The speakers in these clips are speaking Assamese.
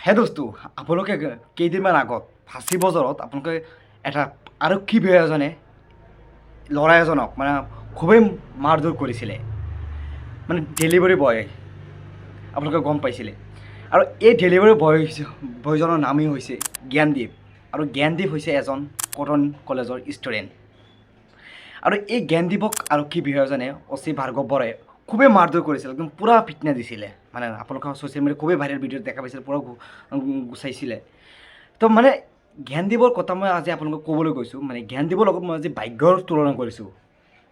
হে দোস্তো আপোনালোকে কেইদিনমান আগত ফাঁচী বজাৰত আপোনালোকে এটা আৰক্ষী বিষয়া এজনে ল'ৰা এজনক মানে খুবেই মাৰধৰ কৰিছিলে মানে ডেলিভাৰী বয় আপোনালোকে গম পাইছিলে আৰু এই ডেলিভাৰী বয়জনৰ নামেই হৈছে জ্ঞানদীপ আৰু জ্ঞানদীপ হৈছে এজন কটন কলেজৰ ষ্টুডেণ্ট আৰু এই জ্ঞানদীপক আৰক্ষী বিষয়াজনে অচি ভাৰ্গৱ বৰাই খুবেই মাৰধৰ কৰিছিল একদম পূৰা ফিটনেছ দিছিলে মানে আপোনালোকৰ ছ'চিয়েল মিডিয়াত খুবেই ভাইৰেল ভিডিঅ'ত দেখা পাইছিলে পূৰা গুচাইছিলে তো মানে জ্ঞানদীপৰ কথা মই আজি আপোনালোকক ক'বলৈ গৈছোঁ মানে জ্ঞানদীপৰ লগত মই আজি ভাগ্যৰ তুলনা কৰিছোঁ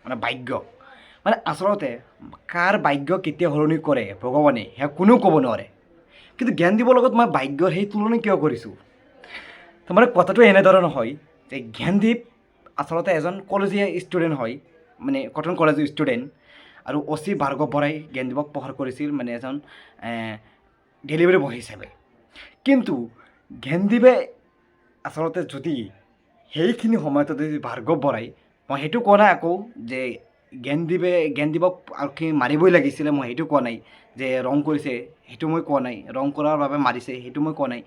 মানে ভাগ্য মানে আচলতে কাৰ ভাগ্য কেতিয়া সলনি কৰে ভগৱানে সেয়া কোনেও ক'ব নোৱাৰে কিন্তু জ্ঞানদীপৰ লগত মই ভাগ্যৰ সেই তুলনা কিয় কৰিছোঁ তো মানে কথাটো এনেধৰণৰ হয় যে জ্ঞানদীপ আচলতে এজন কলেজীয়া ষ্টুডেণ্ট হয় মানে কটন কলেজৰ ষ্টুডেণ্ট আৰু অচি ভাৰ্গৱ বৰাই জ্ঞানদীপক প্ৰহাৰ কৰিছিল মানে এজন ডেলিভাৰী বয় হিচাপে কিন্তু জ্ঞানদীপে আচলতে যদি সেইখিনি সময়তে যদি ভাৰ্গৱ বৰাই মই সেইটো কোৱা নাই আকৌ যে জ্ঞানদীপক আৰক্ষী মাৰিবই লাগিছিলে মই সেইটো কোৱা নাই যে ৰং কৰিছে সেইটো মই কোৱা নাই ৰং কৰাৰ বাবে মাৰিছে সেইটো মই কোৱা নাই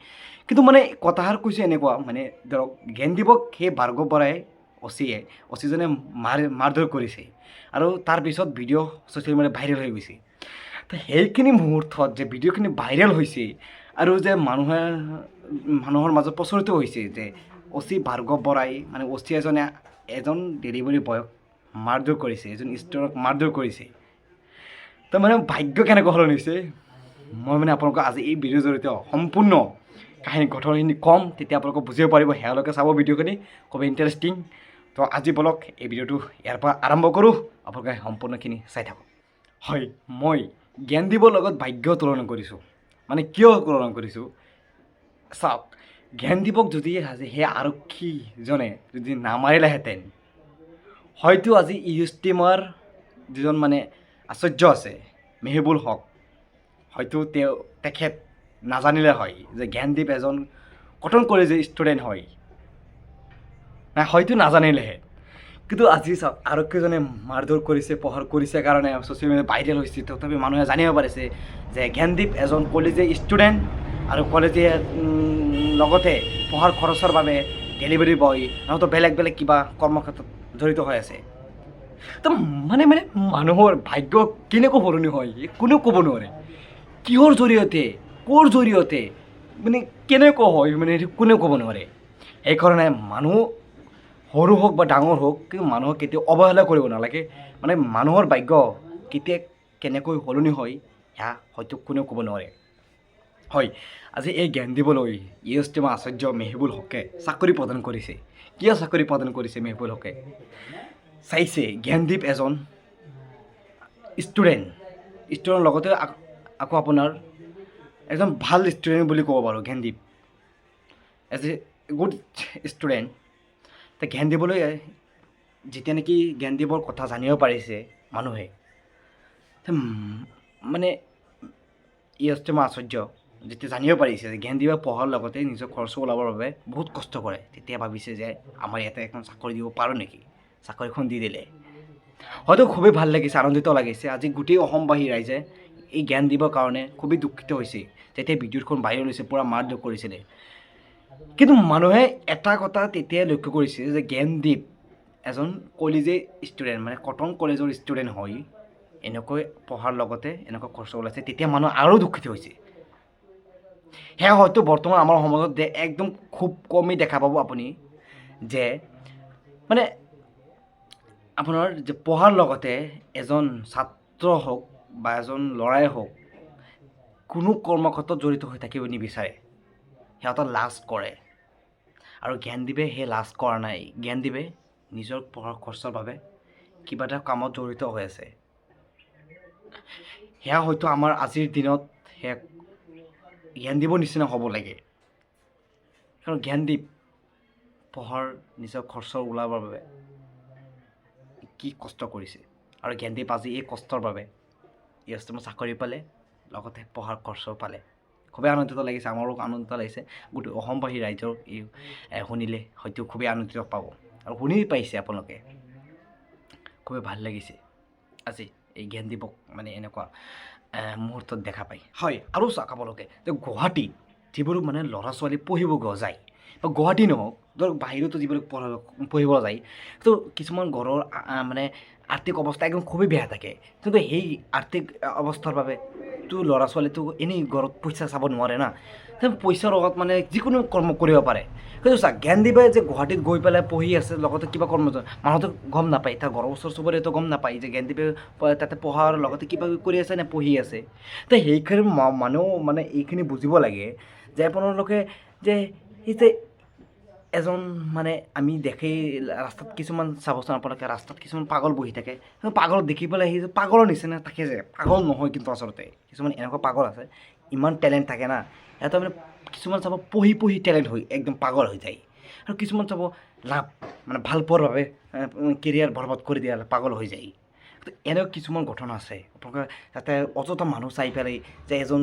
কিন্তু মানে কথাষাৰ কৈছোঁ এনেকুৱা মানে ধৰক জ্ঞানদীপক সেই ভাৰ্গৱ বৰাই অচিজনে মাৰধৰ কৰিছে আৰু তাৰপিছত ভিডিঅ' ছ'চিয়েল মিডিয়াত ভাইৰেল হৈ গৈছে তো সেইখিনি মুহূৰ্তত যে ভিডিঅ'খিনি ভাইৰেল হৈছে আৰু যে মানুহৰ মাজত প্ৰচলিত হৈছে যে অচি ভাৰ্গৱ বৰাই মানে অচি এজন ডেলিভাৰী বয়ক মাৰধৰ কৰিছে এজন ষ্টুডেণ্টক মাৰধৰ কৰিছে তো মানে ভাগ্য কেনেকৈ সলনি হৈছে মই মানে আপোনালোকক আজি এই ভিডিঅ'ৰ জৰিয়তে সম্পূৰ্ণ কাহিনী ঘটনাখিনি ক'ম তেতিয়া আপোনালোকক বুজিব পাৰিব সেয়ালৈকে চাব ভিডিঅ'খিনি খুবেই ইণ্টাৰেষ্টিং তো আজি বলক এই ভিডিঅ'টো ইয়াৰ পৰা আৰম্ভ কৰোঁ আপোনালোকে সম্পূৰ্ণখিনি চাই থাকক হয় মই জ্ঞানদীপৰ লগত ভাগ্য তুলনা কৰিছোঁ মানে কিয় তুলনা কৰিছোঁ চাওক জ্ঞানদীপক যদি আজি সেই আৰক্ষীজনে যদি নামাৰিলেহেঁতেন হয়তো আজি ইউষ্টিমাৰ যিজন মানে আচাৰ্য আছে মেহিবুল হক হয়তো তেখেত নাজানিলে হয় যে জ্ঞানদীপ এজন কটন কলেজৰ ষ্টুডেণ্ট হয় নাই হয়তো নাজানিলেহে কিন্তু আজি চাওক আৰক্ষীজনে মাৰধৰ কৰিছে প্ৰহাৰ কৰিছে কাৰণে ছ'চিয়েল মিডিয়াত ভাইৰেল হৈছে তথাপি মানুহে জানিব পাৰিছে যে জ্ঞানদীপ এজন কলেজীয়া ষ্টুডেণ্ট আৰু কলেজীয়া লগতে পঢ়াৰ খৰচৰ বাবে ডেলিভাৰী বয় নহয়তো বেলেগ বেলেগ কিবা কৰ্মক্ষেত্ৰত জড়িত হৈ আছে তো মানে মানুহৰ ভাগ্য কেনেকৈ সলনি হয় কোনেও ক'ব নোৱাৰে কিহৰ জৰিয়তে ক'ৰ জৰিয়তে মানে কেনেকৈ হয় মানে সেইটো কোনেও ক'ব নোৱাৰে সেইকাৰণে মানুহ সৰু হওক বা ডাঙৰ হওক কিন্তু মানুহক কেতিয়াও অৱহেলা কৰিব নালাগে মানে মানুহৰ ভাগ্য কেতিয়া কেনেকৈ সলনি হয় সেয়া হয়তো কোনেও ক'ব নোৱাৰে হয় আজি এই জ্ঞানদীপলৈ ইউষ্টিমা আচাৰ্য মেহিবুল হকে চাকৰি প্ৰদান কৰিছে কিয় চাকৰি প্ৰদান কৰিছে মেহিবুল হকে চাইছে জ্ঞানদীপ এজন ষ্টুডেণ্টৰ লগতে আকৌ আপোনাৰ এজন ভাল ষ্টুডেণ্ট বুলি ক'ব পাৰোঁ Gyandeep as a good student তো জ্ঞানদীপলৈ যেতিয়া নেকি জ্ঞানদীপৰ কথা জানিব পাৰিছে মানুহে মানে ইউষ্টিমা আচাৰ্য যেতিয়া জানিব পাৰিছে যে জ্ঞানদীপে পঢ়াৰ লগতে নিজৰ খৰচ ওলাবৰ বাবে বহুত কষ্ট কৰে তেতিয়া ভাবিছে যে আমাৰ ইয়াতে এখন চাকৰি দিব পাৰোঁ নেকি চাকৰিখন দি দিলে হয়তো খুবেই ভাল লাগিছে আনন্দিত লাগিছে আজি গোটেই অসমবাসী ৰাইজে এই জ্ঞানদীপৰ কাৰণে খুবেই দুখিত হৈছে যেতিয়া ভিডিঅ'খন ভাইৰেল হৈছে পূৰা মাৰধৰ কৰিছিলে কিন্তু মানুহে এটা কথা তেতিয়াই লক্ষ্য কৰিছে যে জ্ঞানদীপ এজন কলেজীয়া ষ্টুডেণ্ট মানে কটন কলেজৰ ষ্টুডেণ্ট হয় এনেকৈ পঢ়াৰ লগতে এনেকৈ খৰচ ওলাইছে তেতিয়া মানুহ আৰু দুখিত হৈছে সেয়া হয়তো বৰ্তমান আমাৰ সমাজত একদম খুব কমেই দেখা পাব আপুনি যে মানে আপোনাৰ যে পঢ়াৰ লগতে এজন ছাত্ৰ হওক বা এজন ল'ৰাই হওক কোনো কৰ্মক্ষেত্ৰত জড়িত হৈ থাকিব নিবিচাৰে সিহঁতৰ লাজ কৰে আৰু জ্ঞানদীপে সেই লাজ কৰা নাই জ্ঞানদীপে নিজৰ পঢ়াৰ খৰচৰ বাবে কিবা এটা কামত জড়িত হৈ আছে সেয়া হয়তো আমাৰ আজিৰ দিনত সেয়া জ্ঞানদীপৰ নিচিনা হ'ব লাগে কাৰণ জ্ঞানদীপ পঢ়াৰ নিজৰ খৰচৰ ওলাবৰ বাবে কি কষ্ট কৰিছে আৰু জ্ঞানদীপ আজি এই কষ্টৰ বাবে ইউষ্টিমা চাকৰি পালে লগতে পঢ়াৰ খৰচও পালে খুবেই আনন্দিত লাগিছে আমাৰো আনন্দিত লাগিছে গোটেই অসমবাসী ৰাইজৰ এই শুনিলে হয়তো খুবেই আনন্দিত পাব আৰু শুনি পাইছে আপোনালোকে খুবেই ভাল লাগিছে আজি এই জ্ঞানদীপক মানে এনেকুৱা মুহূৰ্তত দেখা পায় হয় আৰু চাওক আপোনালোকে যে গুৱাহাটীত যিবোৰ মানে ল'ৰা ছোৱালী পঢ়িব যায় বা গুৱাহাটী নহওক ধৰক বাহিৰতো যিবোৰ পঢ়িব যায় তো কিছুমান ঘৰৰ মানে আৰ্থিক অৱস্থা একদম খুবেই বেয়া থাকে কিন্তু সেই আৰ্থিক অৱস্থাৰ বাবে তো ল'ৰা ছোৱালীটো এনেই ঘৰত পইচা চাব নোৱাৰে না পইচাৰ লগত মানে যিকোনো কৰ্ম কৰিব পাৰে কিন্তু চা জ্ঞানদীপে যে গুৱাহাটীত গৈ পেলাই পঢ়ি আছে লগতে কিবা কৰ্ম মানুহতো গম নাপায় তাৰ ঘৰৰ ওচৰ চুবুৰীয়াতো গম নাপায় যে জ্ঞানদীপে তাতে পঢ়াৰ লগতে কিবা কৰি আছে নে পঢ়ি আছে তো সেইখিনি মানুহ মানে এইখিনি বুজিব লাগে যে আপোনালোকে যে এই যে এজন মানে আমি দেখি ৰাস্তাত কিছুমান চাবচোন আপোনালোকে ৰাস্তাত কিছুমান পাগল বহি থাকে পাগল দেখি পেলাই সি যে পাগলৰ নিচিনা থাকে যে পাগল নহয় কিন্তু আচলতে কিছুমান এনেকুৱা পাগল আছে ইমান টেলেণ্ট থাকে না এটা মানে কিছুমান চাব পঢ়ি পঢ়ি টেলেণ্ট হৈ একদম পাগল হৈ যায় আৰু কিছুমান চাব লাভ মানে ভাল পোৱাৰ বাবে কেৰিয়াৰ বৰবাদ কৰি দিয়া পাগল হৈ যায় এনেকুৱা কিছুমান ঘটনা আছে আপোনালোকে যাতে অযথা মানুহ চাই পেলাই যে এজন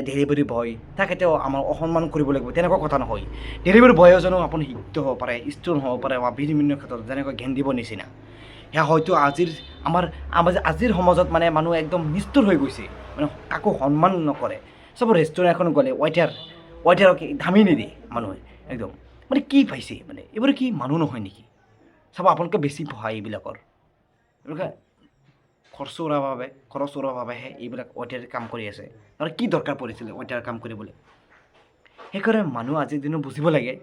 ডেলিভাৰী বয় তাক তেওঁ আমাৰ অসন্মান কৰিব লাগিব তেনেকুৱা কথা নহয় ডেলিভাৰী বয় এজনো আপুনি শিক্ষিত হ'ব পাৰে ষ্টুডেণ্ট হ'ব পাৰে বা বিভিন্ন ক্ষেত্ৰত যেনেকৈ জ্ঞানদীপৰ নিচিনা সেয়া হয়তো আমাৰ আজিৰ সমাজত মানে মানুহ একদম নিষ্ঠুৰ হৈ গৈছে মানে কাকো সন্মান নকৰে চব ৰেষ্টুৰেণ্ট এখন গ'লে ৱাইটাৰক দামী নিদিয়ে মানুহে একদম মানে কি পাইছে মানে এইবোৰ কি মানুহ নহয় নেকি চাব আপোনালোকে বেছি পঢ়ায় এইবিলাকৰ এইবিলাকে খৰচ উৰাৰ বাবেহে এইবিলাক ৱাইটাৰ কাম কৰি আছে আৰু কি দৰকাৰ পৰিছিলে ৱাইটাৰ কাম কৰিবলৈ সেইকাৰণে মানুহ আজিৰ দিনত বুজিব লাগে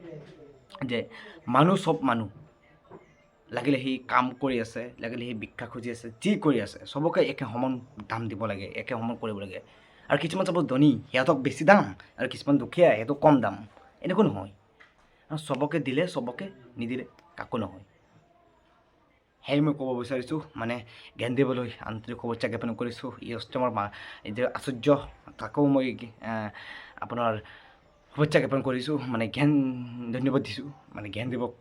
যে চব মানুহ লাগিলে সি কাম কৰি আছে লাগিলে সি ভিক্ষা খুজি আছে যি কৰি আছে চবকে একে সমান দাম দিব লাগে একে সমান কৰিব লাগে আৰু কিছুমান চাব ধনী সিহঁতক বেছি দাম আৰু কিছুমান দুখীয়া সিহঁতক কম দাম এনেকুৱা নহয় আৰু চবকে দিলে চবকে নিদিলে কাকো নহয় সেয়ে মই ক'ব বিচাৰিছোঁ মানে জ্ঞানদীপলৈ আন্তৰিক শুভেচ্ছা জ্ঞাপন কৰিছোঁ এই অষ্টমৰ এই যে আশ্চৰ্য তাকো মই আপোনাৰ শুভেচ্ছা জ্ঞাপন কৰিছোঁ মানে ধন্যবাদ দিছোঁ মানে জ্ঞানদীপক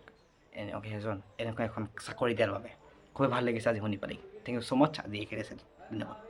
এনেকুৱা এখন চাকৰি দিয়াৰ বাবে খুবেই ভাল লাগিছে আজি শুনি পালি থেংক ইউ ছ' মাছ আজি এইখিনি আছিল ধন্যবাদ